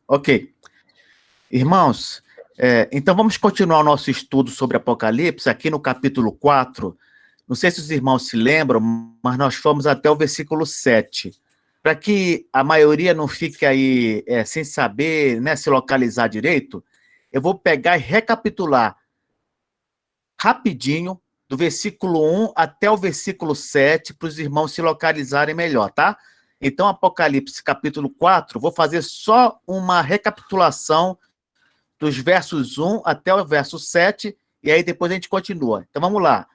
Ok. Irmãos, então vamos continuar o nosso estudo sobre Apocalipse, aqui no capítulo 4. Não sei se os irmãos se lembram, mas nós fomos até o versículo 7. Para que a maioria não fique aí sem saber, né, se localizar direito, eu vou pegar e recapitular rapidinho, do versículo 1 até o versículo 7, para os irmãos se localizarem melhor, tá? Então, Apocalipse, capítulo 4, vou fazer só uma recapitulação dos versos 1 até o verso 7, e aí depois a gente continua. Então, vamos lá.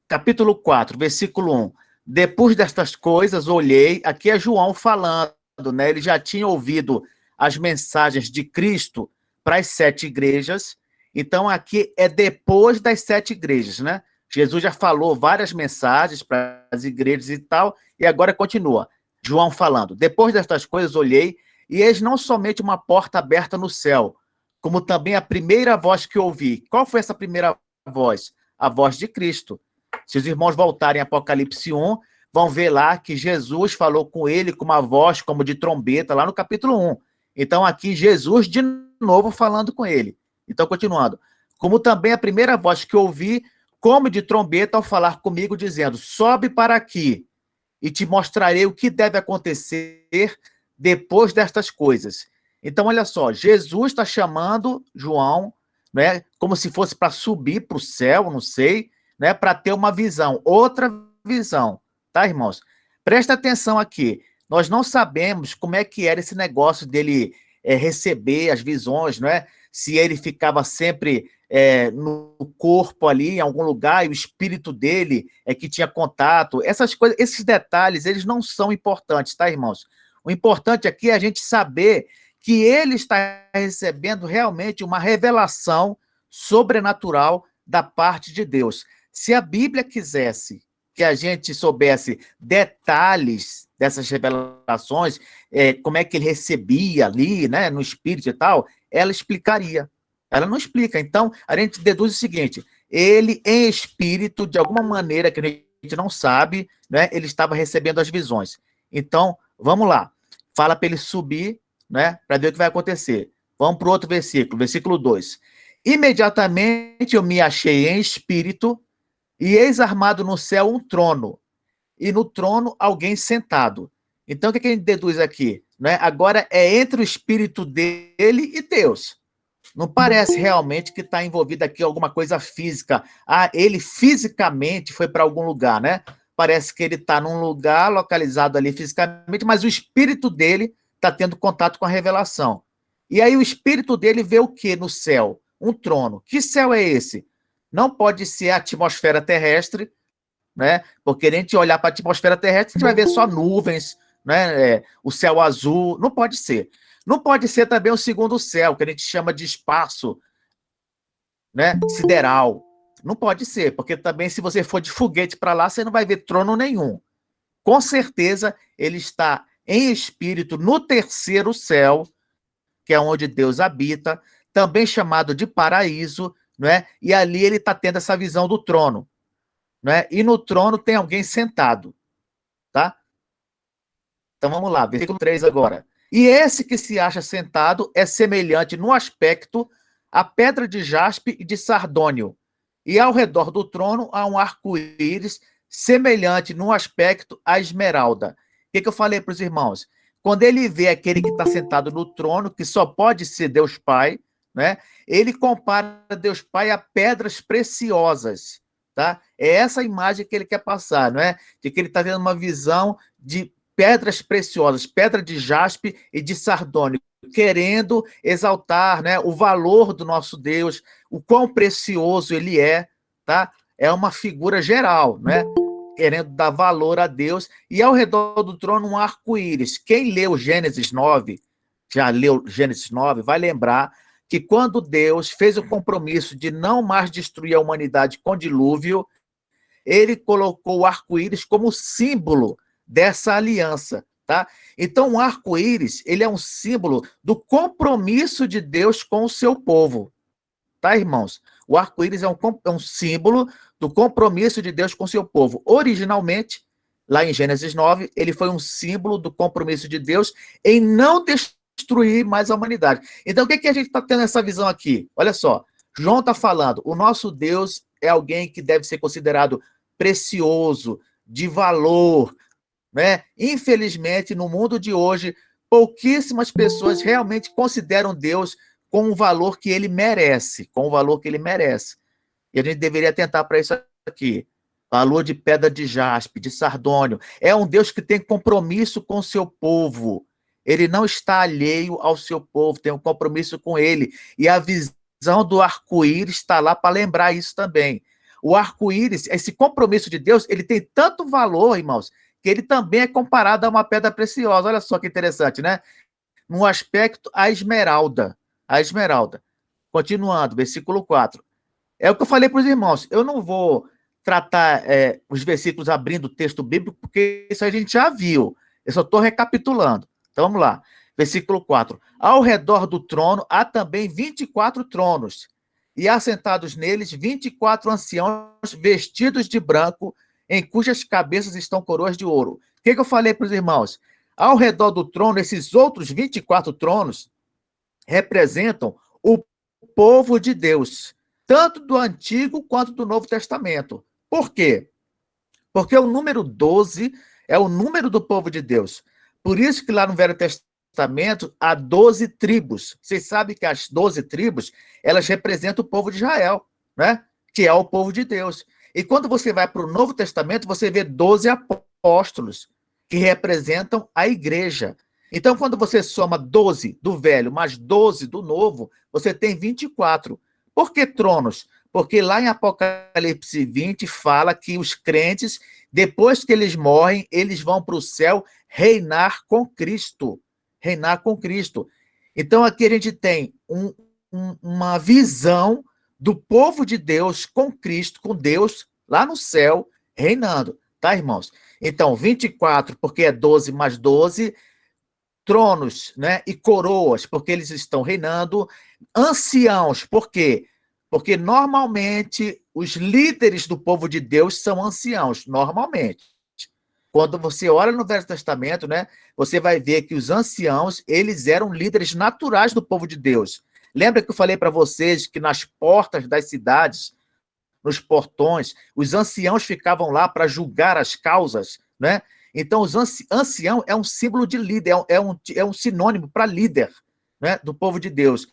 Capítulo 4, versículo 1. Depois destas coisas, olhei, aqui é João falando, né? Ele já tinha ouvido as mensagens de Cristo para as 7 igrejas, então aqui é depois das 7 igrejas, né? Jesus já falou várias mensagens para as igrejas e tal, e agora continua. João falando, depois destas coisas olhei, e eis não somente uma porta aberta no céu, como também a primeira voz que ouvi. Qual foi essa primeira voz? A voz de Cristo. Se os irmãos voltarem a Apocalipse 1, vão ver lá que Jesus falou com ele com uma voz como de trombeta, lá no capítulo 1. Então, aqui, Jesus de novo falando com ele. Então, continuando. Como também a primeira voz que ouvi, como de trombeta, ao falar comigo, dizendo, sobe para aqui e te mostrarei o que deve acontecer depois destas coisas. Então, olha só, Jesus está chamando João, né, como se fosse para subir para o céu, não sei, né, para ter uma visão, outra visão, tá, irmãos? Presta atenção aqui, nós não sabemos como é que era esse negócio dele receber as visões, não é? Se ele ficava sempre no corpo ali, em algum lugar, e o espírito dele é que tinha contato, essas coisas, esses detalhes, eles não são importantes, tá, irmãos? O importante aqui é a gente saber que ele está recebendo realmente uma revelação sobrenatural da parte de Deus. Se a Bíblia quisesse que a gente soubesse detalhes dessas revelações, como é que ele recebia ali, né, no espírito e tal, ela explicaria. Ela não explica. Então, a gente deduz o seguinte, ele, em espírito, de alguma maneira que a gente não sabe, né, ele estava recebendo as visões. Então, vamos lá. Fala para ele subir, né, para ver o que vai acontecer. Vamos para o outro versículo, versículo 2. Imediatamente eu me achei em espírito, e eis armado no céu um trono, e no trono alguém sentado. Então, o que a gente deduz aqui? Né? Agora é entre o espírito dele e Deus. Não parece realmente que está envolvido aqui alguma coisa física. Ah, ele fisicamente foi para algum lugar, né? Parece que ele está num lugar localizado ali fisicamente, mas o espírito dele está tendo contato com a revelação. E aí o espírito dele vê o quê no céu? Um trono. Que céu é esse? Não pode ser a atmosfera terrestre, né? Porque a gente olhar para a atmosfera terrestre, a gente vai ver só nuvens, né? O céu azul. Não pode ser. Não pode ser também o segundo céu, que a gente chama de espaço, né, sideral. Não pode ser, porque também se você for de foguete para lá, você não vai ver trono nenhum. Com certeza, ele está em espírito no terceiro céu, que é onde Deus habita, também chamado de paraíso, né? E ali ele está tendo essa visão do trono, né? E no trono tem alguém sentado, tá? Então vamos lá, versículo 3 agora. E esse que se acha sentado é semelhante no aspecto à pedra de jaspe e de sardônio. E ao redor do trono há um arco-íris semelhante no aspecto à esmeralda. O que eu falei para os irmãos? Quando ele vê aquele que está sentado no trono, que só pode ser Deus Pai, né? Ele compara Deus Pai a pedras preciosas, tá? É essa imagem que ele quer passar, não é? De que ele está tendo uma visão de pedras preciosas, pedra de jaspe e de sardônio, querendo exaltar, né, o valor do nosso Deus, o quão precioso ele é, tá? É uma figura geral, né? Querendo dar valor a Deus, e ao redor do trono um arco-íris. Quem leu Gênesis 9, já leu Gênesis 9, vai lembrar que quando Deus fez o compromisso de não mais destruir a humanidade com dilúvio, ele colocou o arco-íris como símbolo dessa aliança, tá? Então, o arco-íris, ele é um símbolo do compromisso de Deus com o seu povo, tá, irmãos? O arco-íris é um símbolo do compromisso de Deus com o seu povo. Originalmente, lá em Gênesis 9, ele foi um símbolo do compromisso de Deus em não destruir destruir mais a humanidade. Então, o que, que a gente está tendo essa visão aqui? Olha só, João está falando, o nosso Deus é alguém que deve ser considerado precioso, de valor, né? Infelizmente, no mundo de hoje, pouquíssimas pessoas realmente consideram Deus com o valor que ele merece, com o valor que ele merece. E a gente deveria atentar para isso aqui. Valor de pedra de jaspe, de sardônio. É um Deus que tem compromisso com o seu povo. Ele não está alheio ao seu povo, tem um compromisso com ele. E a visão do arco-íris está lá para lembrar isso também. O arco-íris, esse compromisso de Deus, ele tem tanto valor, irmãos, que ele também é comparado a uma pedra preciosa. Olha só que interessante, né? No aspecto, a esmeralda. A esmeralda. Continuando, versículo 4. É o que eu falei para os irmãos. Eu não vou tratar os versículos abrindo o texto bíblico, porque isso a gente já viu. Eu só estou recapitulando. Então vamos lá. Versículo 4. Ao redor do trono há também 24 tronos, e assentados neles 24 anciãos vestidos de branco, em cujas cabeças estão coroas de ouro. O que eu falei para os irmãos? Ao redor do trono, esses outros 24 tronos representam o povo de Deus, tanto do Antigo quanto do Novo Testamento. Por quê? Porque o número 12 é o número do povo de Deus. Por isso que lá no Velho Testamento há 12 tribos. Vocês sabem que as 12 tribos, elas representam o povo de Israel, né? Que é o povo de Deus. E quando você vai para o Novo Testamento, você vê 12 apóstolos, que representam a igreja. Então, quando você soma 12 do Velho mais 12 do Novo, você tem 24. Por que tronos? Porque lá em Apocalipse 20 fala que os crentes, depois que eles morrem, eles vão para o céu reinar com Cristo. Reinar com Cristo. Então, aqui a gente tem uma visão do povo de Deus com Cristo, com Deus, lá no céu, reinando. Tá, irmãos? Então, 24, porque é 12 mais 12, tronos, né, e coroas, porque eles estão reinando, anciãos, por quê? Porque normalmente os líderes do povo de Deus são anciãos, normalmente. Quando você olha no Velho Testamento, né, você vai ver que os anciãos, eles eram líderes naturais do povo de Deus. Lembra que eu falei para vocês que nas portas das cidades, nos portões, os anciãos ficavam lá para julgar as causas, né? Então, os ancião é um símbolo de líder, é um sinônimo para líder, né, do povo de Deus.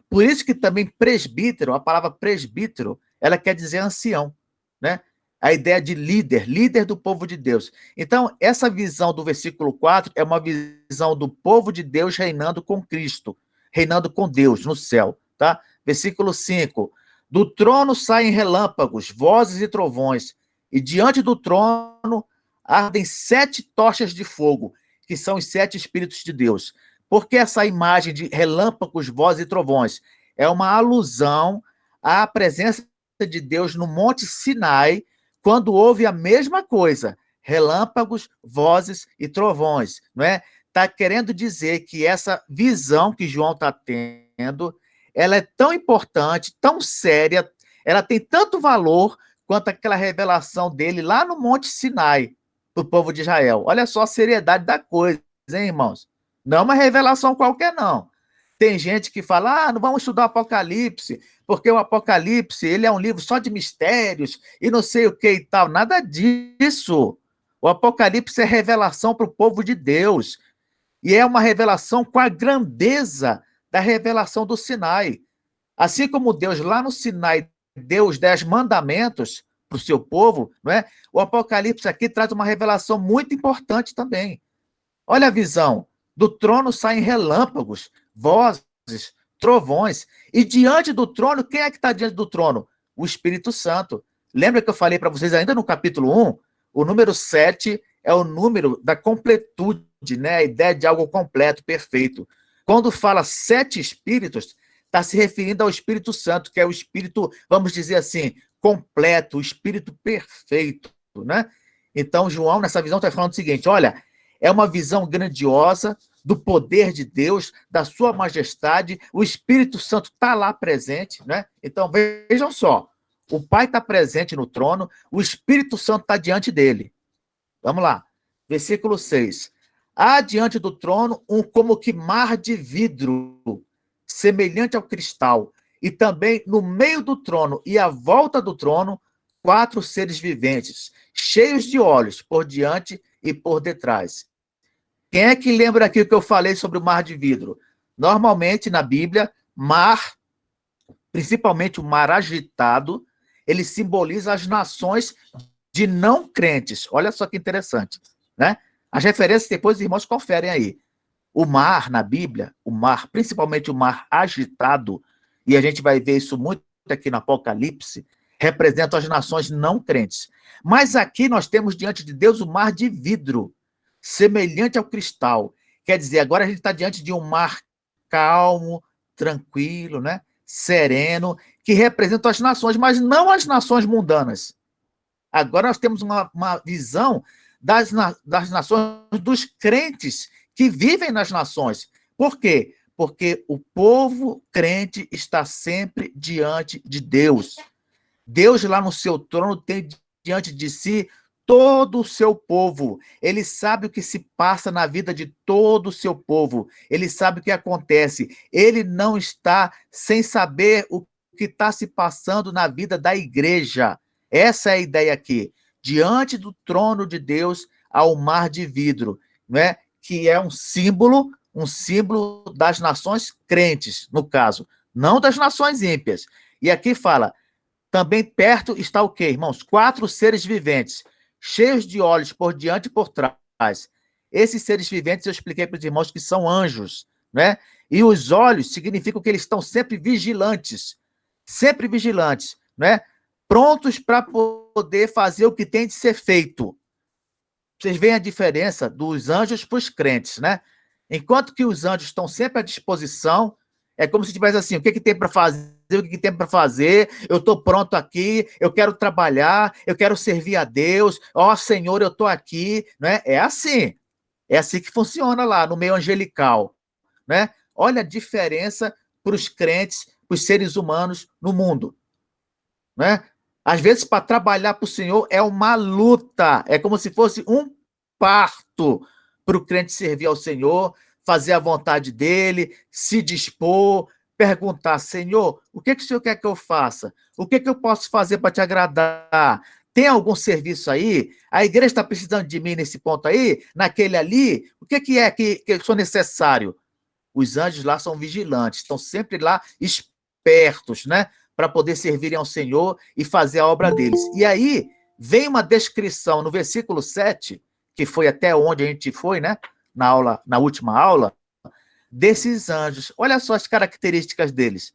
Por isso que também presbítero, a palavra presbítero, ela quer dizer ancião, né? A ideia de líder, líder do povo de Deus. Então, essa visão do versículo 4 é uma visão do povo de Deus reinando com Cristo, reinando com Deus no céu, tá? Versículo 5. Do trono saem relâmpagos, vozes e trovões, e diante do trono ardem 7 tochas de fogo, que são os 7 Espíritos de Deus. Por que essa imagem de relâmpagos, vozes e trovões? É uma alusão à presença de Deus no Monte Sinai, quando houve a mesma coisa, relâmpagos, vozes e trovões, não é? Está querendo dizer que essa visão que João está tendo, ela é tão importante, tão séria, ela tem tanto valor quanto aquela revelação dele lá no Monte Sinai, para o povo de Israel. Olha só a seriedade da coisa, hein, irmãos? Não é uma revelação qualquer, não. Tem gente que fala, não vamos estudar Apocalipse, porque o Apocalipse ele é um livro só de mistérios e não sei o que e tal. Nada disso. O Apocalipse é revelação para o povo de Deus. E é uma revelação com a grandeza da revelação do Sinai. Assim como Deus lá no Sinai deu os 10 mandamentos para o seu povo, não é? O Apocalipse aqui traz uma revelação muito importante também. Olha a visão. Do trono saem relâmpagos, vozes, trovões. E diante do trono, quem é que está diante do trono? O Espírito Santo. Lembra que eu falei para vocês ainda no capítulo 1? O número 7 é o número da completude, né? A ideia de algo completo, perfeito. Quando fala 7 espíritos, está se referindo ao Espírito Santo, que é o Espírito, vamos dizer assim, completo, o Espírito perfeito, né? Então, João, nessa visão, está falando o seguinte, olha, é uma visão grandiosa do poder de Deus, da sua majestade, o Espírito Santo está lá presente, né? Então, vejam só, o Pai está presente no trono, o Espírito Santo está diante dele. Vamos lá, versículo 6. Há diante do trono um como que mar de vidro, semelhante ao cristal, e também no meio do trono e à volta do trono, 4 seres viventes, cheios de olhos por diante e por detrás. Quem é que lembra aqui o que eu falei sobre o mar de vidro? Normalmente, na Bíblia, mar, principalmente o mar agitado, ele simboliza as nações de não crentes. Olha só que interessante, né? As referências depois os irmãos conferem aí. O mar, na Bíblia, o mar, principalmente o mar agitado, e a gente vai ver isso muito aqui no Apocalipse, representa as nações não crentes. Mas aqui nós temos diante de Deus o mar de vidro, semelhante ao cristal. Quer dizer, agora a gente está diante de um mar calmo, tranquilo, né? Sereno, que representa as nações, mas não as nações mundanas. Agora nós temos uma visão das nações, dos crentes que vivem nas nações. Por quê? Porque o povo crente está sempre diante de Deus. Deus, lá no seu trono, tem diante de si todo o seu povo. Ele sabe o que se passa na vida de todo o seu povo. Ele sabe o que acontece. Ele não está sem saber o que está se passando na vida da igreja. Essa é a ideia aqui. Diante do trono de Deus, há o mar de vidro, né? Que é um símbolo das nações crentes, no caso, não das nações ímpias. E aqui fala, também perto está o quê, irmãos? 4 seres viventes, cheios de olhos por diante e por trás. Esses seres viventes, eu expliquei para os irmãos que são anjos, né? E os olhos significam que eles estão sempre vigilantes, né? Prontos para poder fazer o que tem de ser feito. Vocês veem a diferença dos anjos para os crentes, né? Enquanto que os anjos estão sempre à disposição, é como se tivesse assim, o que tem para fazer, o que tem para fazer, eu estou pronto aqui, eu quero trabalhar, eu quero servir a Deus, ó Senhor, eu estou aqui, né? É assim que funciona lá no meio angelical, né? Olha a diferença para os crentes, para os seres humanos no mundo, né? Às vezes, para trabalhar para o Senhor é uma luta, é como se fosse um parto para o crente servir ao Senhor, fazer a vontade dele, se dispor, perguntar, Senhor, o que o Senhor quer que eu faça? O que eu posso fazer para te agradar? Tem algum serviço aí? A igreja está precisando de mim nesse ponto aí? Naquele ali? O que é que eu sou necessário? Os anjos lá são vigilantes, estão sempre lá espertos, né? Para poder servirem ao Senhor e fazer a obra deles. E aí vem uma descrição no versículo 7, que foi até onde a gente foi, né? Na última aula, desses anjos. Olha só as características deles.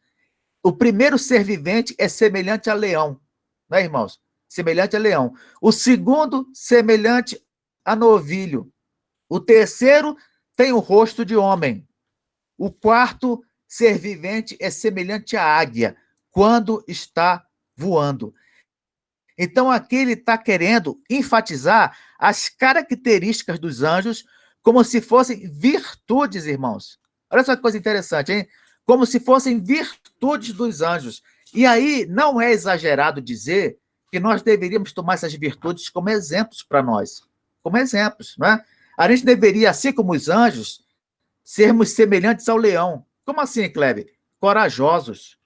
O primeiro ser vivente é semelhante a leão, né, irmãos? Semelhante a leão. O segundo, semelhante a novilho. O terceiro tem o rosto de homem. O quarto ser vivente é semelhante à águia, quando está voando. Então, aqui ele está querendo enfatizar as características dos anjos como se fossem virtudes, irmãos. Olha só que coisa interessante, hein? Como se fossem virtudes dos anjos. E aí, não é exagerado dizer que nós deveríamos tomar essas virtudes como exemplos para nós. Como exemplos, não é? A gente deveria, assim como os anjos, sermos semelhantes ao leão. Como assim, Kleber? Corajosos.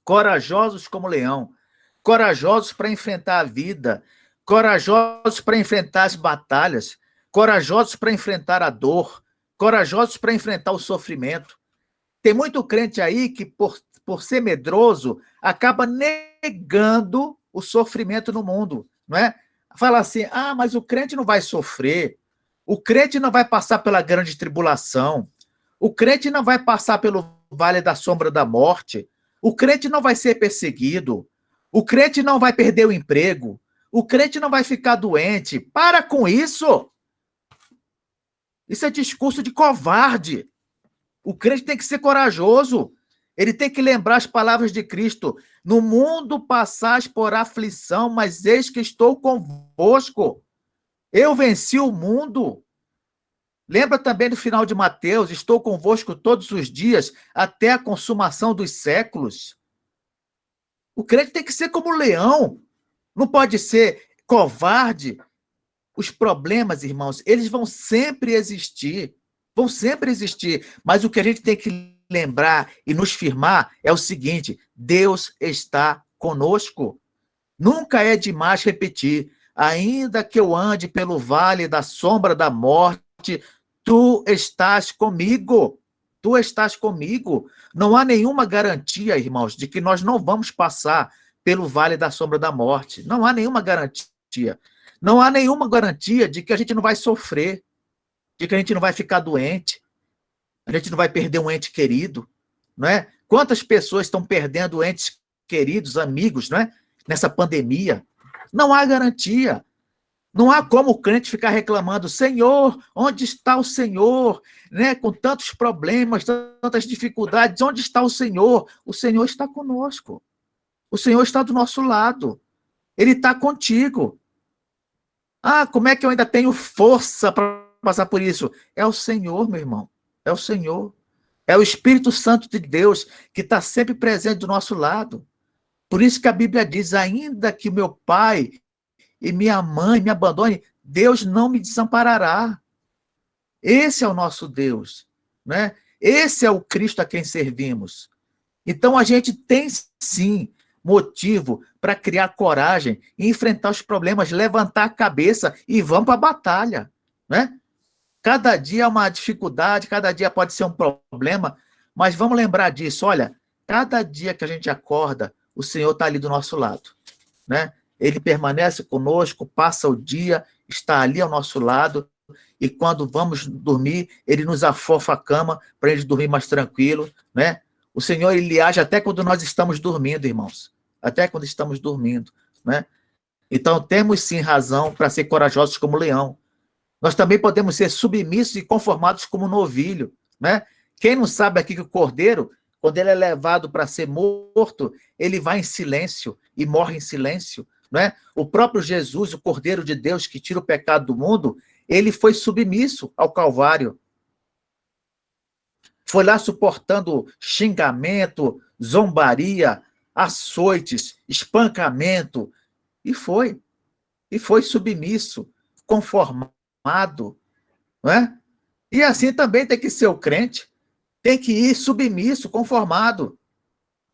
Corajosos como leão. Corajosos para enfrentar a vida. Corajosos para enfrentar as batalhas. Corajosos para enfrentar a dor. Corajosos para enfrentar o sofrimento. Tem muito crente aí que, por ser medroso, acaba negando o sofrimento no mundo, não é? Fala assim, mas o crente não vai sofrer, o crente não vai passar pela grande tribulação, o crente não vai passar pelo vale da sombra da morte, o crente não vai ser perseguido, o crente não vai perder o emprego, o crente não vai ficar doente. Para com isso! Isso é discurso de covarde. O crente tem que ser corajoso. Ele tem que lembrar as palavras de Cristo. No mundo passais por aflição, mas eis que estou convosco. Eu venci o mundo. Lembra também do final de Mateus, estou convosco todos os dias, até a consumação dos séculos. O crente tem que ser como um leão. Não pode ser covarde. Os problemas, irmãos, eles vão sempre existir. Vão sempre existir. Mas o que a gente tem que lembrar e nos firmar é o seguinte: Deus está conosco. Nunca é demais repetir. Ainda que eu ande pelo vale da sombra da morte, tu estás comigo. Tu estás comigo. Não há nenhuma garantia, irmãos, de que nós não vamos passar pelo vale da sombra da morte. Não há nenhuma garantia. Não há nenhuma garantia de que a gente não vai sofrer, de que a gente não vai ficar doente, a gente não vai perder um ente querido, não é? Quantas pessoas estão perdendo entes queridos, amigos, não é? Nessa pandemia? Não há garantia. Não há como o crente ficar reclamando: Senhor, onde está o Senhor? Né? Com tantos problemas, tantas dificuldades, onde está o Senhor? O Senhor está conosco. O Senhor está do nosso lado. Ele está contigo. Ah, como é que eu ainda tenho força para passar por isso? É o Senhor, meu irmão. É o Senhor. É o Espírito Santo de Deus que está sempre presente do nosso lado. Por isso que a Bíblia diz: ainda que meu pai e minha mãe me abandone, Deus não me desamparará. Esse é o nosso Deus, né? Esse é o Cristo a quem servimos. Então a gente tem sim motivo para criar coragem e enfrentar os problemas, levantar a cabeça e vamos para a batalha, né? Cada dia é uma dificuldade, cada dia pode ser um problema, mas vamos lembrar disso. Olha, cada dia que a gente acorda, o Senhor está ali do nosso lado, né? Ele permanece conosco, passa o dia, está ali ao nosso lado, e quando vamos dormir, ele nos afofa a cama para a gente dormir mais tranquilo, né? O Senhor, ele age até quando nós estamos dormindo, irmãos. Até quando estamos dormindo, né? Então, temos sim razão para ser corajosos como leão. Nós também podemos ser submissos e conformados como novilho, né? Quem não sabe aqui que o cordeiro, quando ele é levado para ser morto, ele vai em silêncio e morre em silêncio, né? O próprio Jesus, o Cordeiro de Deus que tira o pecado do mundo, ele foi submisso ao Calvário. Foi lá suportando xingamento, zombaria, açoites, espancamento, e foi submisso, conformado, não é? E assim também tem que ser o crente, tem que ir submisso, conformado.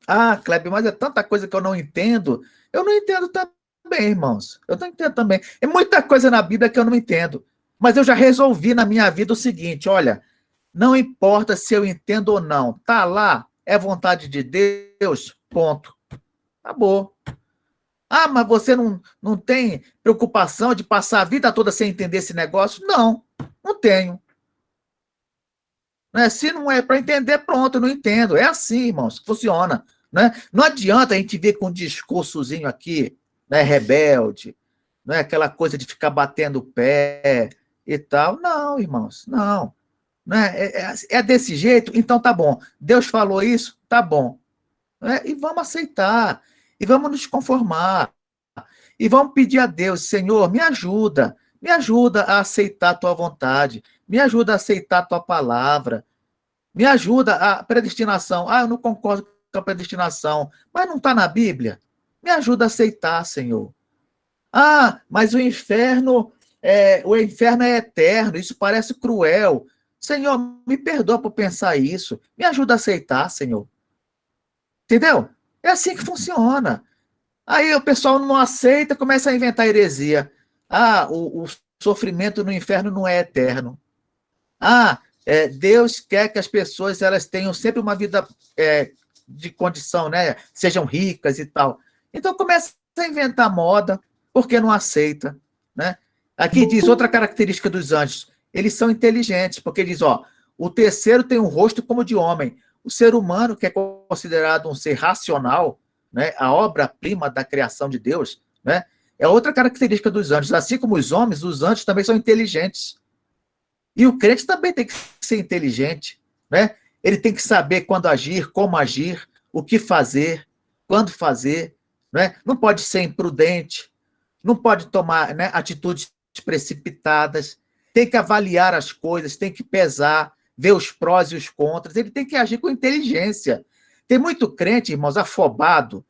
Ah, Kleber, mas é tanta coisa que eu não entendo. Eu não entendo também, irmãos. Eu não entendo também. É muita coisa na Bíblia que eu não entendo. Mas eu já resolvi na minha vida o seguinte: olha, não importa se eu entendo ou não, tá lá, é vontade de Deus, ponto. Acabou. Ah, mas você não tem preocupação de passar a vida toda sem entender esse negócio? Não, não tenho. Né? Se não é para entender, pronto, eu não entendo. É assim, irmãos, que funciona. Né? Não adianta a gente vir com um discursozinho aqui, né, rebelde, né, aquela coisa de ficar batendo o pé e tal. Não, irmãos, não. Né? É desse jeito? Então tá bom. Deus falou isso? Tá bom. Né? E vamos aceitar. E vamos nos conformar. E vamos pedir a Deus: Senhor, me ajuda a aceitar a tua vontade, me ajuda a aceitar a tua palavra, me ajuda a predestinação. Ah, eu não concordo com a predestinação, mas não está na Bíblia. Me ajuda a aceitar, Senhor. Ah, mas o inferno é eterno, isso parece cruel. Senhor, me perdoa por pensar isso. Me ajuda a aceitar, Senhor. Entendeu? É assim que funciona. Aí o pessoal não aceita, começa a inventar heresia. Ah, o sofrimento no inferno não é eterno. Ah, Deus quer que as pessoas elas tenham sempre uma vida de condição, né? Sejam ricas e tal. Então começa a inventar moda, porque não aceita, né? Aqui diz outra característica dos anjos: eles são inteligentes, porque diz, ó, o terceiro tem um rosto como de homem. O ser humano, que é considerado um ser racional, né? A obra-prima da criação de Deus, né? É outra característica dos anjos. Assim como os homens, os anjos também são inteligentes. E o crente também tem que ser inteligente, né? Ele tem que saber quando agir, como agir, o que fazer, quando fazer, né? Não pode ser imprudente, não pode tomar, né, atitudes precipitadas, tem que avaliar as coisas, tem que pesar, ver os prós e os contras, ele tem que agir com inteligência. Tem muito crente, irmãos, afobado,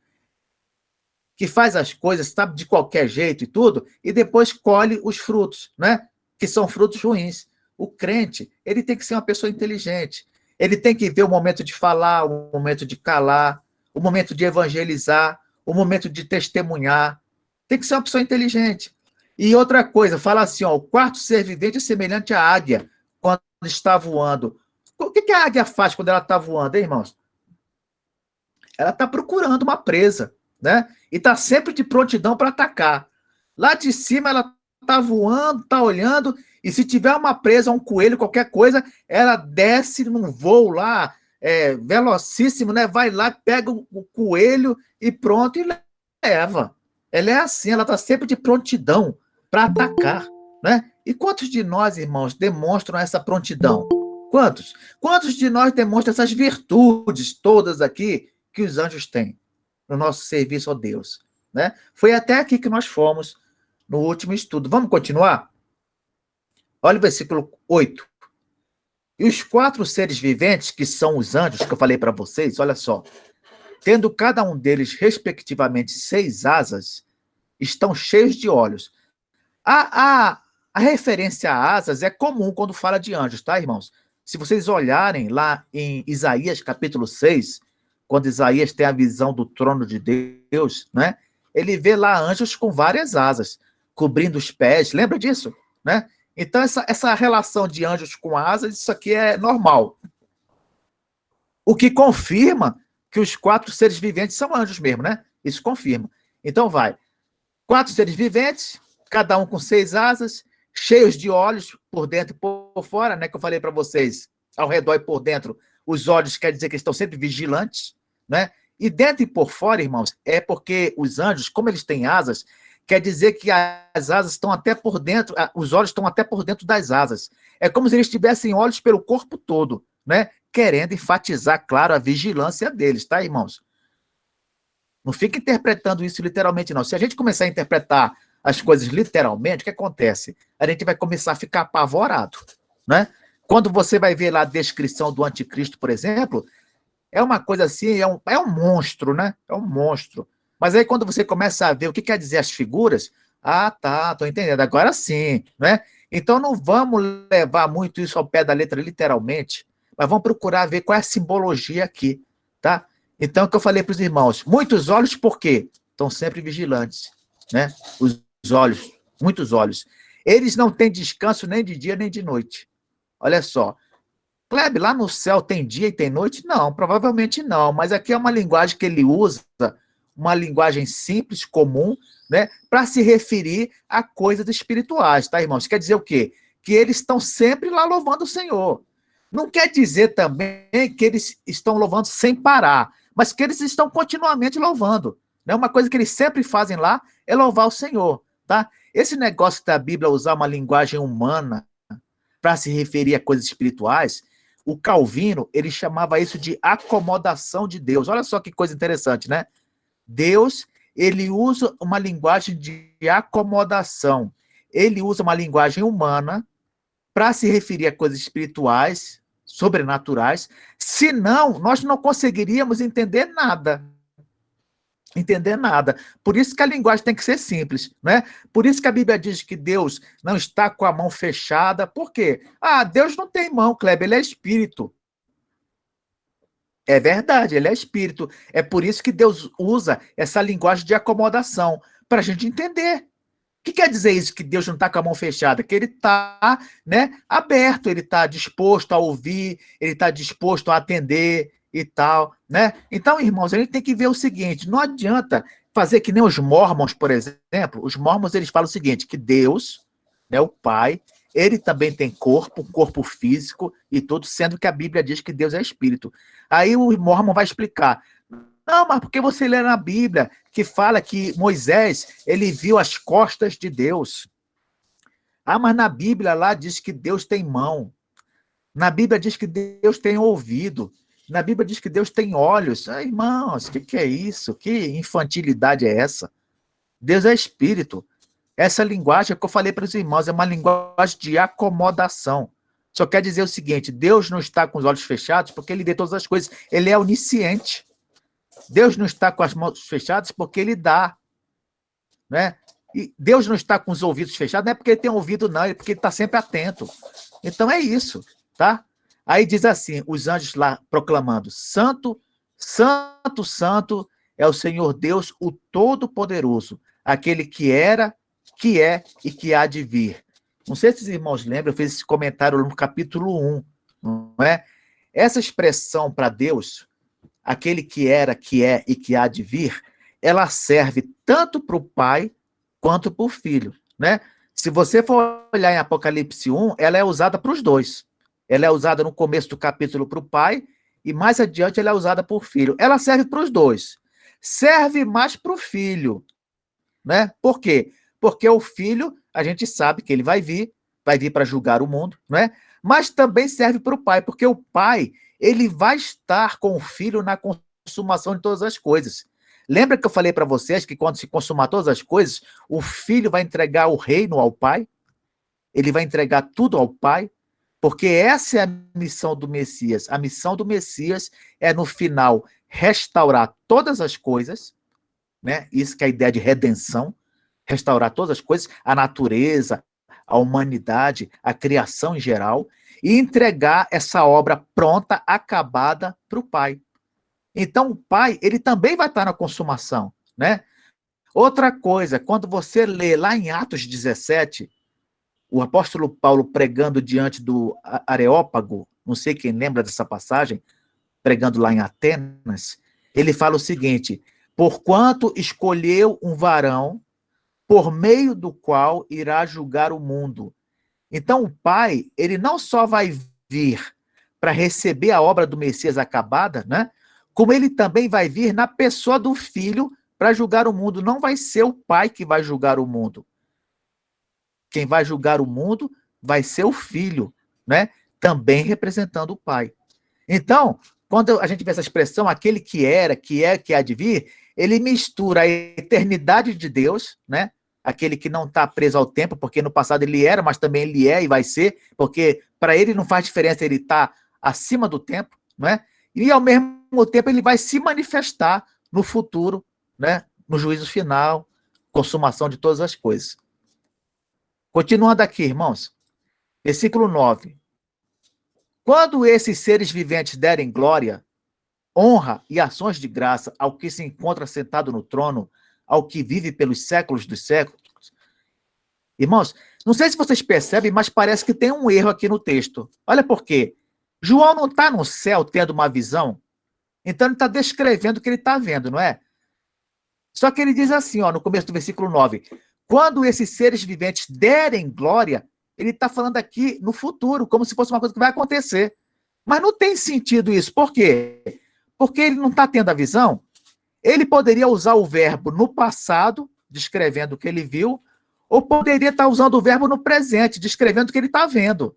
que faz as coisas, sabe, de qualquer jeito e tudo, e depois colhe os frutos, né? Que são frutos ruins. O crente, ele tem que ser uma pessoa inteligente. Ele tem que ver o momento de falar, o momento de calar, o momento de evangelizar, o momento de testemunhar. Tem que ser uma pessoa inteligente. E outra coisa, fala assim, ó, o quarto ser vivente é semelhante à águia quando está voando. O que a águia faz quando ela está voando, hein, irmãos? Ela está procurando uma presa, né? E está sempre de prontidão para atacar. Lá de cima ela está voando, está olhando, e se tiver uma presa, um coelho, qualquer coisa, ela desce num voo lá, velocíssimo, né? Vai lá, pega o coelho e pronto, e leva. Ela é assim, ela está sempre de prontidão para atacar, né? E quantos de nós, irmãos, demonstram essa prontidão? Quantos? Quantos de nós demonstram essas virtudes todas aqui que os anjos têm no nosso serviço a Deus, né? Foi até aqui que nós fomos no último estudo. Vamos continuar? Olha o versículo 8. E os 4 seres viventes, que são os anjos, que eu falei para vocês, olha só, tendo cada um deles, respectivamente, 6 asas, estão cheios de olhos. A referência a asas é comum quando fala de anjos, tá, irmãos? Se vocês olharem lá em Isaías, capítulo 6, quando Isaías tem a visão do trono de Deus, né? Ele vê lá anjos com várias asas, cobrindo os pés, lembra disso? Né? Então, essa relação de anjos com asas, isso aqui é normal. O que confirma que os 4 seres viventes são anjos mesmo, né? Isso confirma. Então, vai. 4 seres viventes, cada um com 6 asas, cheios de olhos por dentro e por fora, né? Que eu falei para vocês, ao redor e por dentro, os olhos quer dizer que eles estão sempre vigilantes, né? E dentro e por fora, irmãos, é porque os anjos, como eles têm asas, quer dizer que as asas estão até por dentro, os olhos estão até por dentro das asas. É como se eles tivessem olhos pelo corpo todo, né? Querendo enfatizar, claro, a vigilância deles, tá, irmãos? Não fica interpretando isso literalmente, não. Se a gente começar a interpretar as coisas literalmente, o que acontece? A gente vai começar a ficar apavorado, né? Quando você vai ver lá a descrição do anticristo, por exemplo, é uma coisa assim, é um monstro, né? É um monstro. Mas aí quando você começa a ver o que quer dizer as figuras, tá, tô entendendo, agora sim, né? Então não vamos levar muito isso ao pé da letra literalmente, mas vamos procurar ver qual é a simbologia aqui, tá? Então, o que eu falei para os irmãos, muitos olhos por quê? Estão sempre vigilantes, né? Os olhos, muitos olhos. Eles não têm descanso nem de dia nem de noite. Olha só. Kleber, lá no céu tem dia e tem noite? Não, provavelmente não, mas aqui é uma linguagem que ele usa, uma linguagem simples, comum, né, para se referir a coisas espirituais, tá, irmãos? Quer dizer o quê? Que eles estão sempre lá louvando o Senhor. Não quer dizer também que eles estão louvando sem parar, mas que eles estão continuamente louvando. Né? Uma coisa que eles sempre fazem lá é louvar o Senhor, tá? Esse negócio da Bíblia usar uma linguagem humana para se referir a coisas espirituais, o Calvino, ele chamava isso de acomodação de Deus. Olha só que coisa interessante, né? Deus, ele usa uma linguagem de acomodação. Ele usa uma linguagem humana para se referir a coisas espirituais, sobrenaturais, senão nós não conseguiríamos entender nada. Entender nada. Por isso que a linguagem tem que ser simples, né? Por isso que a Bíblia diz que Deus não está com a mão fechada. Por quê? Deus não tem mão, Kleber, ele é espírito. É verdade, ele é espírito. É por isso que Deus usa essa linguagem de acomodação, para a gente entender. O que quer dizer isso, que Deus não está com a mão fechada? Que ele está, né, aberto, ele está disposto a ouvir, ele está disposto a atender e tal, né? Então, irmãos, a gente tem que ver o seguinte, não adianta fazer que nem os mormons, por exemplo. Os mormons, eles falam o seguinte, que Deus, né, o Pai, ele também tem corpo, um corpo físico e tudo, sendo que a Bíblia diz que Deus é espírito. Aí o mormon vai explicar, não, mas porque você lê na Bíblia que fala que Moisés, ele viu as costas de Deus. Mas na Bíblia lá diz que Deus tem mão. Na Bíblia diz que Deus tem ouvido. Na Bíblia diz que Deus tem olhos. Irmãos, o que é isso? Que infantilidade é essa? Deus é espírito. Essa linguagem que eu falei para os irmãos é uma linguagem de acomodação. Só quer dizer o seguinte, Deus não está com os olhos fechados porque ele vê todas as coisas. Ele é onisciente. Deus não está com as mãos fechadas porque ele dá. né? E Deus não está com os ouvidos fechados, não é porque ele tem ouvido, não, é porque ele está sempre atento. Então é isso, tá? Aí diz assim, os anjos lá proclamando, Santo, Santo, Santo é o Senhor Deus, o Todo-Poderoso, aquele que era, que é e que há de vir. Não sei se os irmãos lembram, eu fiz esse comentário no capítulo 1, não é? Essa expressão para Deus, aquele que era, que é e que há de vir, ela serve tanto para o Pai quanto para o Filho, né? Se você for olhar em Apocalipse 1, ela é usada para os dois. Ela é usada no começo do capítulo para o Pai e mais adiante ela é usada para o Filho. Ela serve para os dois. Serve mais para o Filho, né? Por quê? Porque o Filho, a gente sabe que ele vai vir para julgar o mundo, né? Mas também serve para o Pai, porque o Pai, ele vai estar com o Filho na consumação de todas as coisas. Lembra que eu falei para vocês que quando se consumar todas as coisas, o Filho vai entregar o reino ao Pai? Ele vai entregar tudo ao Pai? Porque essa é a missão do Messias. A missão do Messias é, no final, restaurar todas as coisas, né? Isso que é a ideia de redenção, restaurar todas as coisas, a natureza, a humanidade, a criação em geral, e entregar essa obra pronta, acabada, para o Pai. Então, o Pai, ele também vai estar na consumação, né? Outra coisa, quando você lê lá em Atos 17, o apóstolo Paulo pregando diante do Areópago, não sei quem lembra dessa passagem, pregando lá em Atenas, ele fala o seguinte: porquanto escolheu um varão por meio do qual irá julgar o mundo. Então, o Pai, ele não só vai vir para receber a obra do Messias acabada, né? Como ele também vai vir na pessoa do Filho para julgar o mundo. Não vai ser o Pai que vai julgar o mundo. Quem vai julgar o mundo vai ser o Filho, né? Também representando o Pai. Então, quando a gente vê essa expressão, aquele que era, que é, que há de vir, ele mistura a eternidade de Deus, né? Aquele que não está preso ao tempo, porque no passado ele era, mas também ele é e vai ser, porque para ele não faz diferença ele estar acima do tempo, né? E ao mesmo tempo ele vai se manifestar no futuro, né? No juízo final, consumação de todas as coisas. Continuando aqui, irmãos, versículo 9. Quando esses seres viventes derem glória, honra e ações de graça ao que se encontra sentado no trono, ao que vive pelos séculos dos séculos. Irmãos, não sei se vocês percebem, mas parece que tem um erro aqui no texto. Olha por quê. João não está no céu tendo uma visão, então ele está descrevendo o que ele está vendo, não é? Só que ele diz assim, ó, no começo do versículo 9, quando esses seres viventes derem glória, ele está falando aqui no futuro, como se fosse uma coisa que vai acontecer. Mas não tem sentido isso. Por quê? Porque ele não está tendo a visão. Ele poderia usar o verbo no passado, descrevendo o que ele viu, ou poderia estar usando o verbo no presente, descrevendo o que ele está vendo.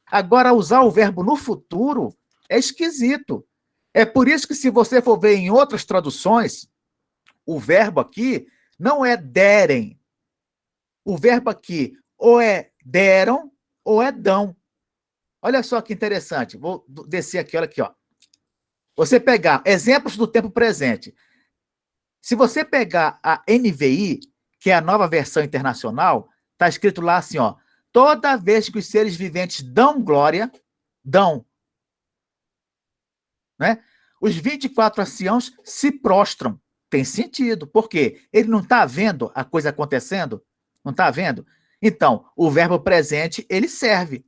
Agora, usar o verbo no futuro é esquisito. É por isso que, se você for ver em outras traduções, o verbo aqui não é derem. O verbo aqui ou é deram ou é dão. Olha só que interessante. Vou descer aqui, olha aqui, ó. Você pegar exemplos do tempo presente. Se você pegar a NVI, que é a nova versão internacional, está escrito lá assim, ó. Toda vez que os seres viventes dão glória, dão, né? Os 24 anciãos se prostram. Tem sentido. Por quê? Ele não está vendo a coisa acontecendo? Não está vendo? Então, o verbo presente, ele serve.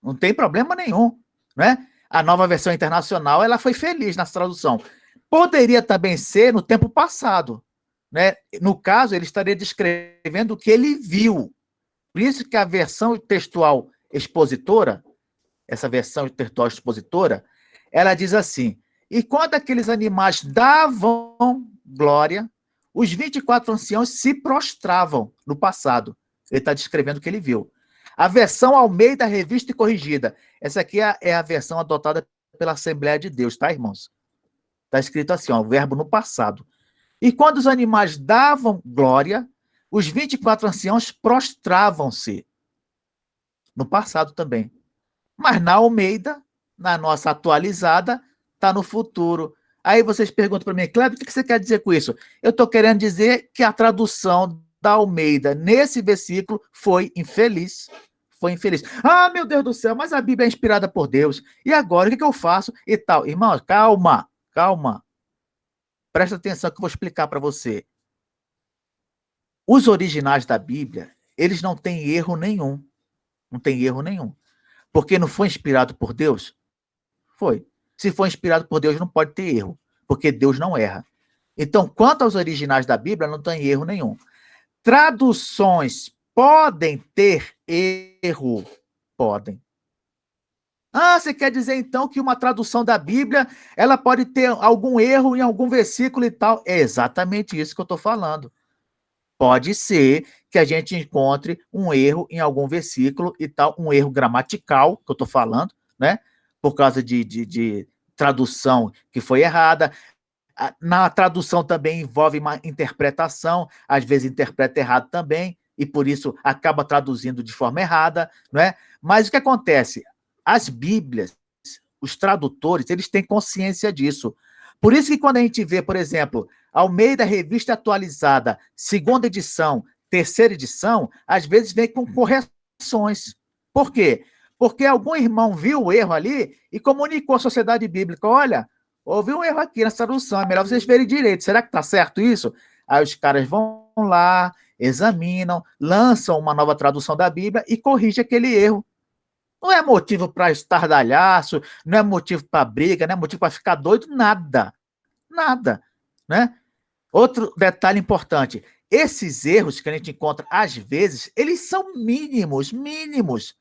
Não tem problema nenhum, né? A nova versão internacional, ela foi feliz nessa tradução. Poderia também ser no tempo passado, né? No caso, ele estaria descrevendo o que ele viu. Por isso que a versão textual expositora, essa versão textual expositora, ela diz assim: e quando aqueles animais davam glória, os 24 anciãos se prostravam no passado. Ele está descrevendo o que ele viu. A versão Almeida Revista e Corrigida. Essa aqui é a versão adotada pela Assembleia de Deus, tá, irmãos? Está escrito assim, ó, o verbo no passado. E quando os animais davam glória, os 24 anciãos prostravam-se. No passado também. Mas na Almeida, na nossa atualizada, está no futuro. Aí vocês perguntam para mim, Cleber, o que você quer dizer com isso? Eu estou querendo dizer que a tradução da Almeida nesse versículo foi infeliz. Foi infeliz. Ah, meu Deus do céu, mas a Bíblia é inspirada por Deus. E agora, o que eu faço? E tal. Irmãos, calma, calma. Presta atenção que eu vou explicar para você. Os originais da Bíblia, eles não têm erro nenhum. Não tem erro nenhum. Porque não foi inspirado por Deus? Foi. Se foi inspirado por Deus, não pode ter erro, porque Deus não erra. Então, quanto aos originais da Bíblia, não tem erro nenhum. Traduções podem ter erro? Podem. Ah, você quer dizer então que uma tradução da Bíblia, ela pode ter algum erro em algum versículo e tal? É exatamente isso que eu estou falando. Pode ser que a gente encontre um erro em algum versículo e tal, um erro gramatical, que eu estou falando, né? Por causa de tradução que foi errada. Na tradução também envolve uma interpretação, às vezes interpreta errado também, e por isso acaba traduzindo de forma errada, não é? Mas o que acontece? As Bíblias, os tradutores, eles têm consciência disso. Por isso que quando a gente vê, por exemplo, Almeida Revista Atualizada, segunda edição, terceira edição, às vezes vem com correções. Por quê? Porque algum irmão viu o erro ali e comunicou à sociedade bíblica, olha, houve um erro aqui nessa tradução, é melhor vocês verem direito. Será que está certo isso? Aí os caras vão lá, examinam, lançam uma nova tradução da Bíblia e corrigem aquele erro. Não é motivo para estardalhaço, não é motivo para briga, não é motivo para ficar doido, nada. Nada, né? Outro detalhe importante, esses erros que a gente encontra às vezes, eles são mínimos, mínimos,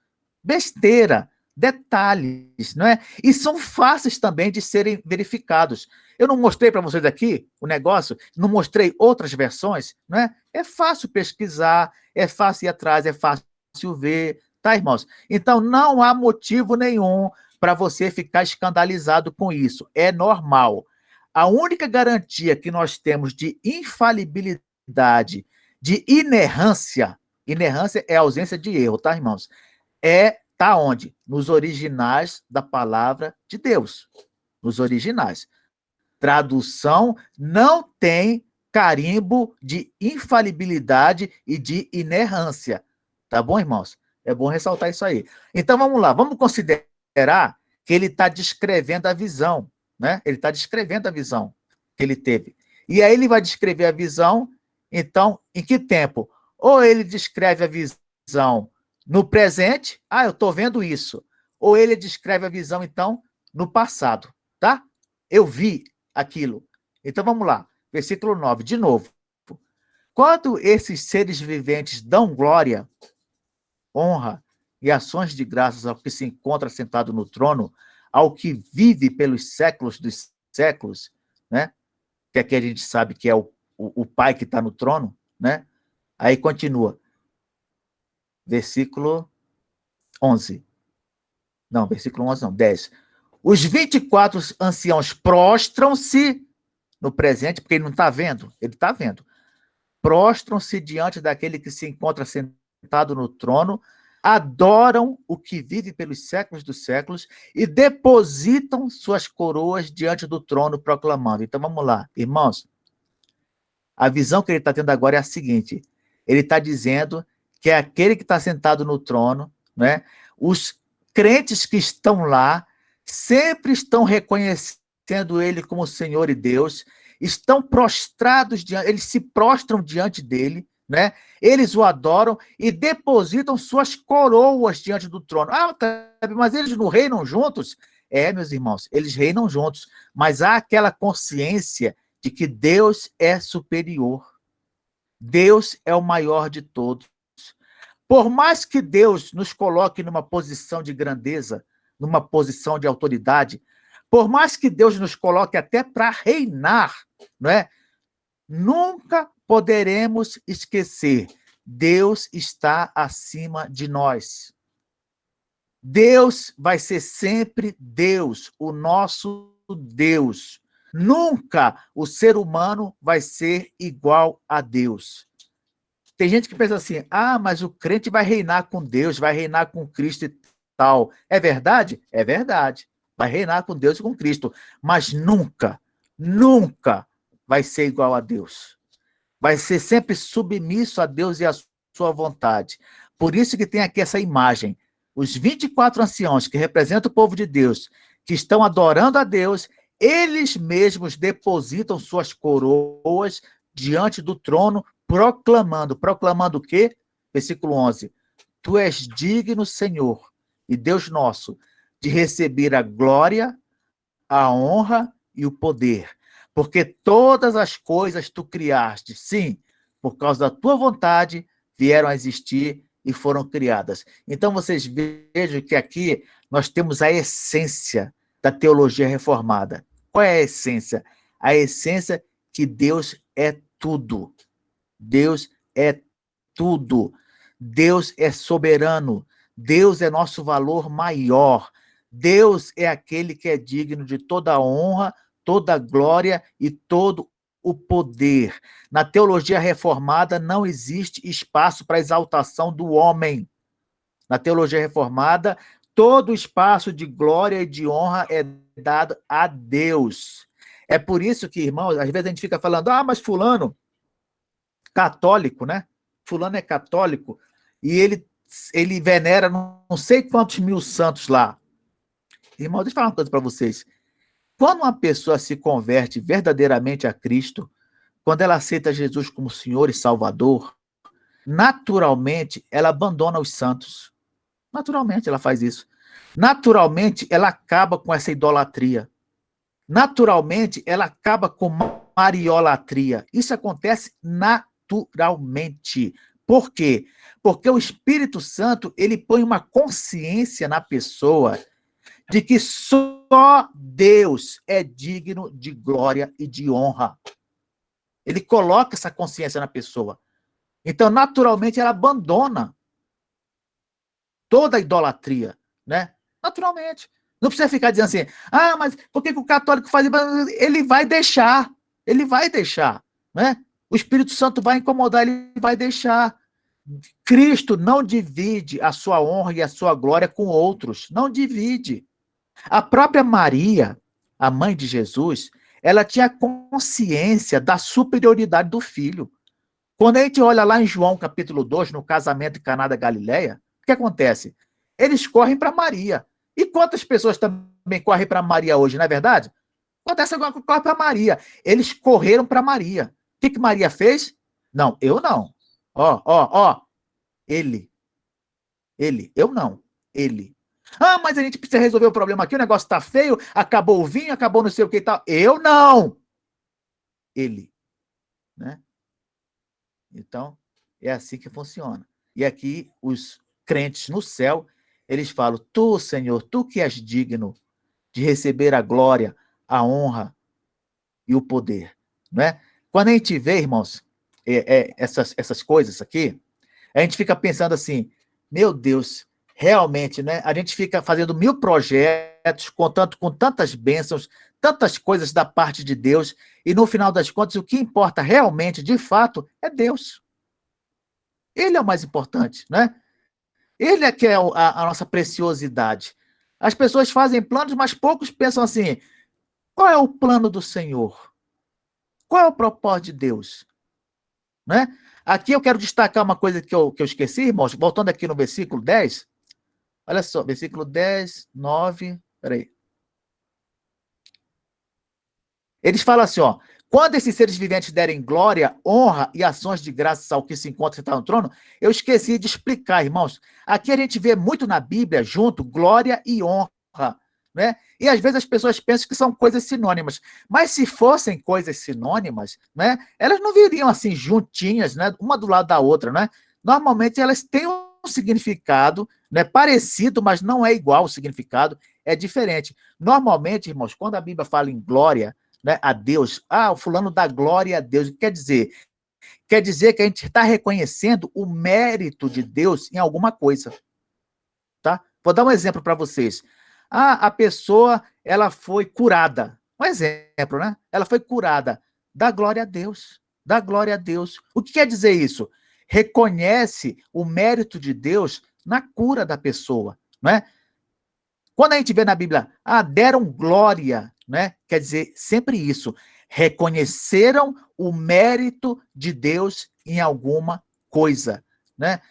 besteira, detalhes, não é? E são fáceis também de serem verificados. Eu não mostrei para vocês aqui o negócio, não mostrei outras versões, não é? É fácil pesquisar, é fácil ir atrás, é fácil ver, tá, irmãos? Então não há motivo nenhum para você ficar escandalizado com isso. É normal. A única garantia que nós temos de infalibilidade, de inerrância, inerrância é a ausência de erro, tá, irmãos? Tá onde? Nos originais da palavra de Deus. Nos originais. Tradução não tem carimbo de infalibilidade e de inerrância. Tá bom, irmãos? É bom ressaltar isso aí. Então vamos lá, vamos considerar que ele está descrevendo a visão, né? Ele está descrevendo a visão que ele teve. E aí ele vai descrever a visão, então, em que tempo? Ou ele descreve a visão no presente, eu estou vendo isso. Ou ele descreve a visão, então, no passado, tá? Eu vi aquilo. Então vamos lá, versículo 9, de novo. Quando esses seres viventes dão glória, honra e ações de graças ao que se encontra sentado no trono, ao que vive pelos séculos dos séculos, né? Que aqui a gente sabe que é o Pai que está no trono, né? Aí continua. Versículo 11. Não, versículo 11 não, 10. Os 24 anciãos prostram-se no presente, porque ele não está vendo, ele está vendo. Prostram-se diante daquele que se encontra sentado no trono, adoram o que vive pelos séculos dos séculos e depositam suas coroas diante do trono, proclamando. Então vamos lá, irmãos. A visão que ele está tendo agora é a seguinte: ele está dizendo que é aquele que está sentado no trono, né? Os crentes que estão lá sempre estão reconhecendo ele como Senhor e Deus, estão prostrados diante, eles se prostram diante dele, né? Eles o adoram e depositam suas coroas diante do trono. Mas eles não reinam juntos? Meus irmãos, eles reinam juntos, mas há aquela consciência de que Deus é superior. Deus é o maior de todos. Por mais que Deus nos coloque numa posição de grandeza, numa posição de autoridade, por mais que Deus nos coloque até para reinar, não é? Nunca poderemos esquecer, Deus está acima de nós. Deus vai ser sempre Deus, o nosso Deus. Nunca o ser humano vai ser igual a Deus. Tem gente que pensa assim, mas o crente vai reinar com Deus, vai reinar com Cristo e tal. É verdade? É verdade. Vai reinar com Deus e com Cristo. Mas nunca, nunca vai ser igual a Deus. Vai ser sempre submisso a Deus e a sua vontade. Por isso que tem aqui essa imagem. Os 24 anciãos que representam o povo de Deus, que estão adorando a Deus, eles mesmos depositam suas coroas diante do trono, proclamando. Proclamando o quê? Versículo 11. Tu és digno, Senhor, e Deus nosso, de receber a glória, a honra e o poder, porque todas as coisas tu criaste, sim, por causa da tua vontade, vieram a existir e foram criadas. Então, vocês vejam que aqui nós temos a essência da teologia reformada. Qual é a essência? A essência que Deus é tudo. Deus é tudo. Deus é soberano. Deus é nosso valor maior. Deus é aquele que é digno de toda a honra, toda a glória e todo o poder. Na teologia reformada não existe espaço para exaltação do homem. Na teologia reformada, todo o espaço de glória e de honra é dado a Deus. É por isso que, irmãos, às vezes a gente fica falando, mas fulano, católico, né? Fulano é católico e ele venera não sei quantos mil santos lá. Irmão, deixa eu falar uma coisa para vocês. Quando uma pessoa se converte verdadeiramente a Cristo, quando ela aceita Jesus como Senhor e Salvador, naturalmente ela abandona os santos. Naturalmente ela faz isso. Naturalmente ela acaba com essa idolatria. Naturalmente ela acaba com mariolatria. Isso acontece naturalmente. Por quê? Porque o Espírito Santo, ele põe uma consciência na pessoa de que só Deus é digno de glória e de honra. Ele coloca essa consciência na pessoa. Então, naturalmente, ela abandona toda a idolatria, né? Naturalmente. Não precisa ficar dizendo assim, mas por que o católico faz isso? Ele vai deixar, né? O Espírito Santo vai incomodar, ele vai deixar. Cristo não divide a sua honra e a sua glória com outros, não divide. A própria Maria, a mãe de Jesus, ela tinha consciência da superioridade do filho. Quando a gente olha lá em João capítulo 2, no casamento em Caná da Galileia, o que acontece? Eles correm para Maria. E quantas pessoas também correm para Maria hoje, não é verdade? Acontece agora que corre para Maria. Eles correram para Maria. O que Maria fez? Não, eu não. Ele. Eu não. Ele. Mas a gente precisa resolver o problema aqui, o negócio está feio, acabou o vinho, acabou não sei o que e tal. Eu não. Ele. Né? Então, é assim que funciona. E aqui, os crentes no céu, eles falam, tu, Senhor, tu que és digno de receber a glória, a honra e o poder. Não é? Quando a gente vê, irmãos, essas coisas aqui, a gente fica pensando assim, meu Deus, realmente, né? A gente fica fazendo 1000 projetos, contando com tantas bênçãos, tantas coisas da parte de Deus, e no final das contas, o que importa realmente, de fato, é Deus. Ele é o mais importante, né? Ele é que é a nossa preciosidade. As pessoas fazem planos, mas poucos pensam assim, qual é o plano do Senhor? Qual é o propósito de Deus? Né? Aqui eu quero destacar uma coisa que eu esqueci, irmãos, voltando aqui no versículo 10. Olha só, versículo 10, 9, peraí. Eles falam assim, quando esses seres viventes derem glória, honra e ações de graças ao que se encontra sentado no trono, eu esqueci de explicar, irmãos. Aqui a gente vê muito na Bíblia, junto, glória e honra, né? E às vezes as pessoas pensam que são coisas sinônimas. Mas se fossem coisas sinônimas, né? Elas não viriam assim juntinhas, né? Uma do lado da outra, né? Normalmente elas têm um significado, né? Parecido, mas não é igual o significado, é diferente. Normalmente, irmãos, quando a Bíblia fala em glória, né, a Deus, o fulano dá glória a Deus, o que quer dizer? Quer dizer que a gente está reconhecendo o mérito de Deus em alguma coisa. Tá? Vou dar um exemplo para vocês. A pessoa, ela foi curada. Um exemplo, né? Ela foi curada. Dá glória a Deus. Dá glória a Deus. O que quer dizer isso? Reconhece o mérito de Deus na cura da pessoa, não é? Quando a gente vê na Bíblia, deram glória, né? Quer dizer, sempre isso. Reconheceram o mérito de Deus em alguma coisa, né?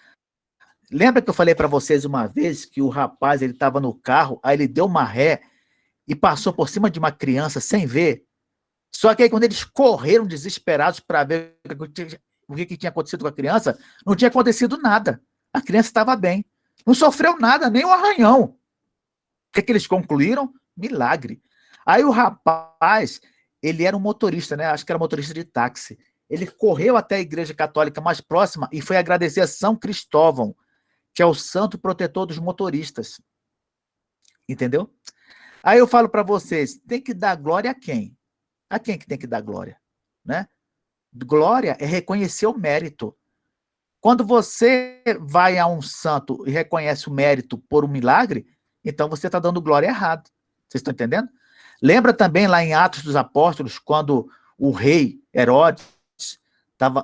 Lembra que eu falei para vocês uma vez que o rapaz ele estava no carro, aí ele deu uma ré e passou por cima de uma criança sem ver? Só que aí, quando eles correram desesperados para ver o que tinha acontecido com a criança, não tinha acontecido nada. A criança estava bem. Não sofreu nada, nem um arranhão. O que eles concluíram? Milagre. Aí o rapaz, ele era um motorista, né? Acho que era motorista de táxi. Ele correu até a igreja católica mais próxima e foi agradecer a São Cristóvão, que é o santo protetor dos motoristas. Entendeu? Aí eu falo para vocês, tem que dar glória a quem? A quem que tem que dar glória? Né? Glória é reconhecer o mérito. Quando você vai a um santo e reconhece o mérito por um milagre, então você está dando glória errado. Vocês estão entendendo? Lembra também lá em Atos dos Apóstolos, quando o rei Herodes,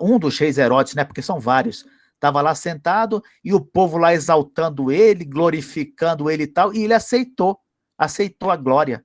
um dos reis Herodes, né, porque são vários, estava lá sentado e o povo lá exaltando ele, glorificando ele e tal, e ele aceitou a glória.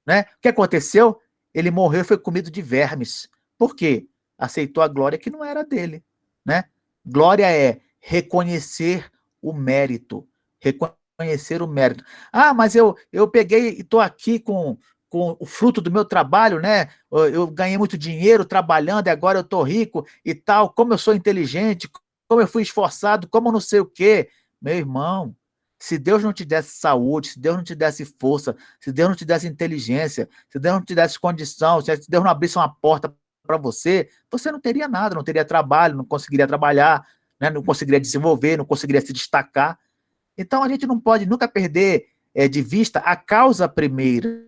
Né? O que aconteceu? Ele morreu e foi comido de vermes. Por quê? Aceitou a glória que não era dele. Né? Glória é reconhecer o mérito. Reconhecer o mérito. Ah, mas eu peguei e estou aqui com o fruto do meu trabalho, né? Eu ganhei muito dinheiro trabalhando e agora eu estou rico e tal. Como eu sou inteligente, como eu fui esforçado, como não sei o quê. Meu irmão, se Deus não te desse saúde, se Deus não te desse força, se Deus não te desse inteligência, se Deus não te desse condição, se Deus não abrisse uma porta para você, você não teria nada, não teria trabalho, não conseguiria trabalhar, né? Não conseguiria desenvolver, não conseguiria se destacar. Então a gente não pode nunca perder de vista a causa primeira,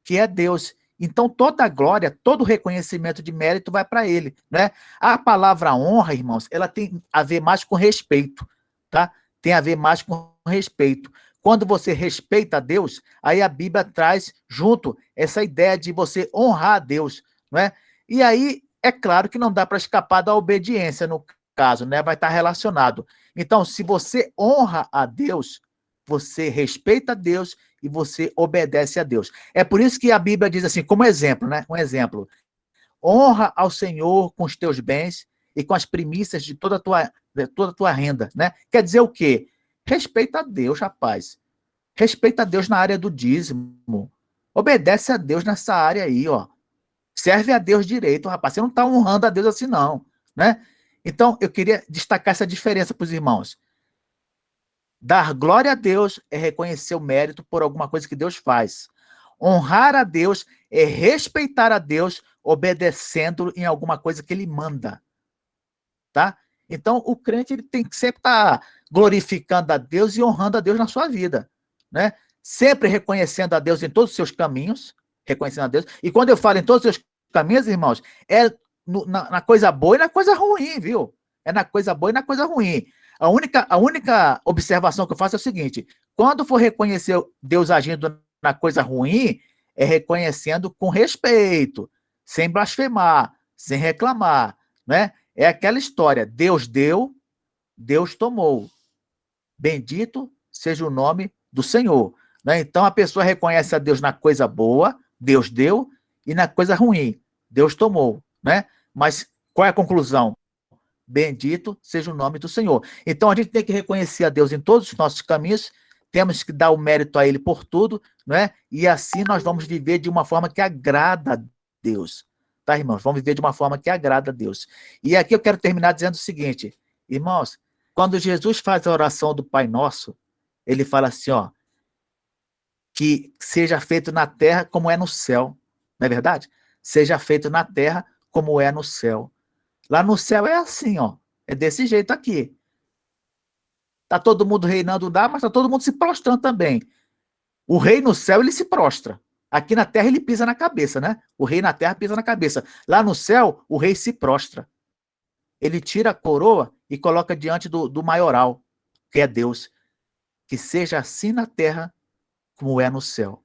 que é Deus. Então toda a glória, todo o reconhecimento de mérito vai para ele, né? A palavra honra, irmãos, ela tem a ver mais com respeito, tá? Tem a ver mais com respeito. Quando você respeita a Deus, aí a Bíblia traz junto essa ideia de você honrar a Deus, não é? E aí é claro que não dá para escapar da obediência no caso, né? Vai estar relacionado. Então, se você honra a Deus, você respeita a Deus e você obedece a Deus. É por isso que a Bíblia diz assim, como exemplo, né? Um exemplo. Honra ao Senhor com os teus bens e com as primícias de toda a tua renda, né? Quer dizer o quê? Respeita a Deus, rapaz. Respeita a Deus na área do dízimo. Obedece a Deus nessa área aí, ó. Serve a Deus direito, rapaz. Você não está honrando a Deus assim, não, né? Então, eu queria destacar essa diferença para os irmãos. Dar glória a Deus é reconhecer o mérito por alguma coisa que Deus faz. Honrar a Deus é respeitar a Deus obedecendo em alguma coisa que ele manda, tá? Então, o crente ele tem que sempre estar glorificando a Deus e honrando a Deus na sua vida, né? Sempre reconhecendo a Deus em todos os seus caminhos, reconhecendo a Deus. E quando eu falo em todos os seus caminhos, irmãos, é na coisa boa e na coisa ruim, viu? É na coisa boa e na coisa ruim. A única observação que eu faço é o seguinte: quando for reconhecer Deus agindo na coisa ruim, é reconhecendo com respeito, sem blasfemar, sem reclamar, né? É aquela história: Deus deu, Deus tomou. Bendito seja o nome do Senhor. Né? Então a pessoa reconhece a Deus na coisa boa, Deus deu, e na coisa ruim, Deus tomou. Né? Mas qual é a conclusão? Bendito seja o nome do Senhor. Então a gente tem que reconhecer a Deus em todos os nossos caminhos, temos que dar o mérito a Ele por tudo, né? E assim nós vamos viver de uma forma que agrada a Deus. Tá, irmãos? Vamos viver de uma forma que agrada a Deus. E aqui eu quero terminar dizendo o seguinte, irmãos, quando Jesus faz a oração do Pai Nosso, ele fala assim, ó, que seja feito na terra como é no céu. Não é verdade? Seja feito na terra como é no céu. Lá no céu é assim, ó. É desse jeito aqui. Tá todo mundo reinando lá, mas tá todo mundo se prostrando também. O rei no céu, ele se prostra. Aqui na terra, ele pisa na cabeça, né? O rei na terra pisa na cabeça. Lá no céu, o rei se prostra. Ele tira a coroa e coloca diante do maioral, que é Deus. Que seja assim na terra como é no céu.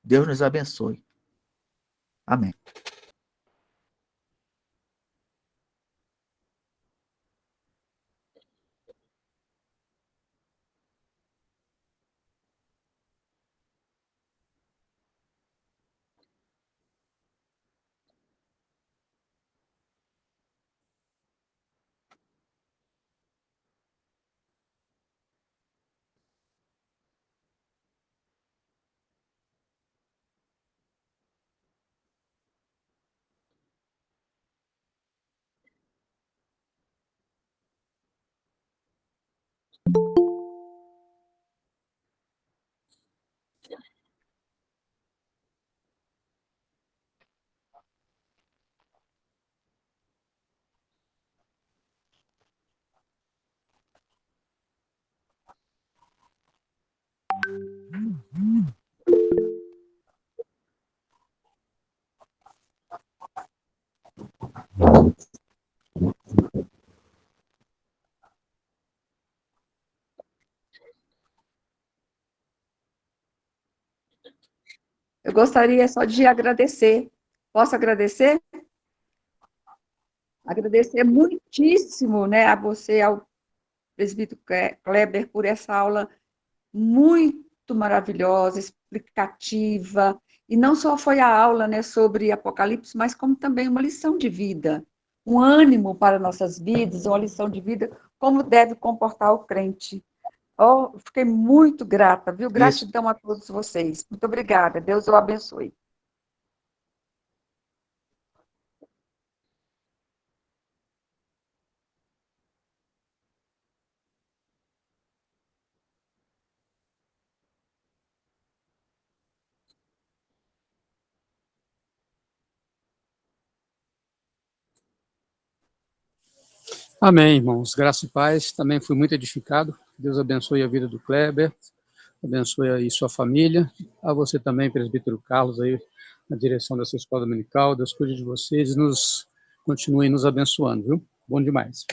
Deus nos abençoe. Amém. Eu gostaria só de agradecer. Posso agradecer? Agradecer muitíssimo, né, a você, ao presbítero Kleber, por essa aula muito maravilhosa, explicativa, e não só foi a aula, né, sobre Apocalipse, mas como também uma lição de vida, um ânimo para nossas vidas, uma lição de vida, como deve comportar o crente. Oh, fiquei muito grata, viu? Isso. Gratidão a todos vocês. Muito obrigada. Deus o abençoe. Amém, irmãos. Graça e paz. Também fui muito edificado. Deus abençoe a vida do Kleber, abençoe aí sua família. A você também, presbítero Carlos, aí na direção dessa escola dominical. Deus cuide de vocês e continue nos abençoando, viu? Bom demais.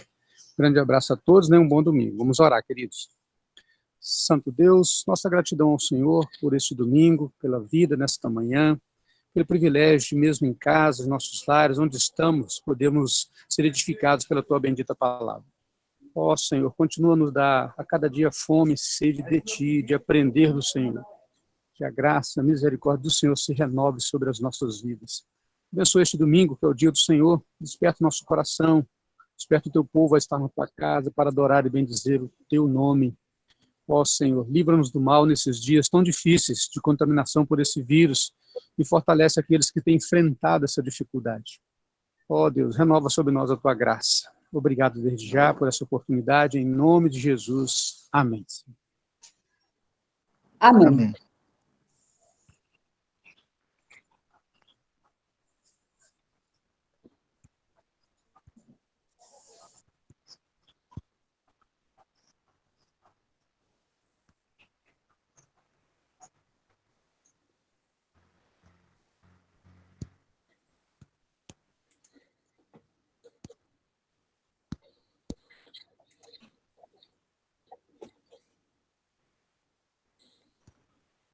Grande abraço a todos, né? Um bom domingo. Vamos orar, queridos. Santo Deus, nossa gratidão ao Senhor por este domingo, pela vida nesta manhã, pelo privilégio de, mesmo em casa, em nossos lares, onde estamos, podemos ser edificados pela Tua bendita palavra. Ó Senhor, continua a nos dar a cada dia fome e sede de Ti, de aprender do Senhor. Que a graça, a misericórdia do Senhor se renove sobre as nossas vidas. Abençoe este domingo, que é o dia do Senhor, desperta o nosso coração, desperta o Teu povo a estar na Tua casa para adorar e bendizer o Teu nome. Ó Senhor, livra-nos do mal nesses dias tão difíceis de contaminação por esse vírus e fortalece aqueles que têm enfrentado essa dificuldade. Ó Deus, renova sobre nós a Tua graça. Obrigado desde já por essa oportunidade, em nome de Jesus. Amém. Amém. Amém.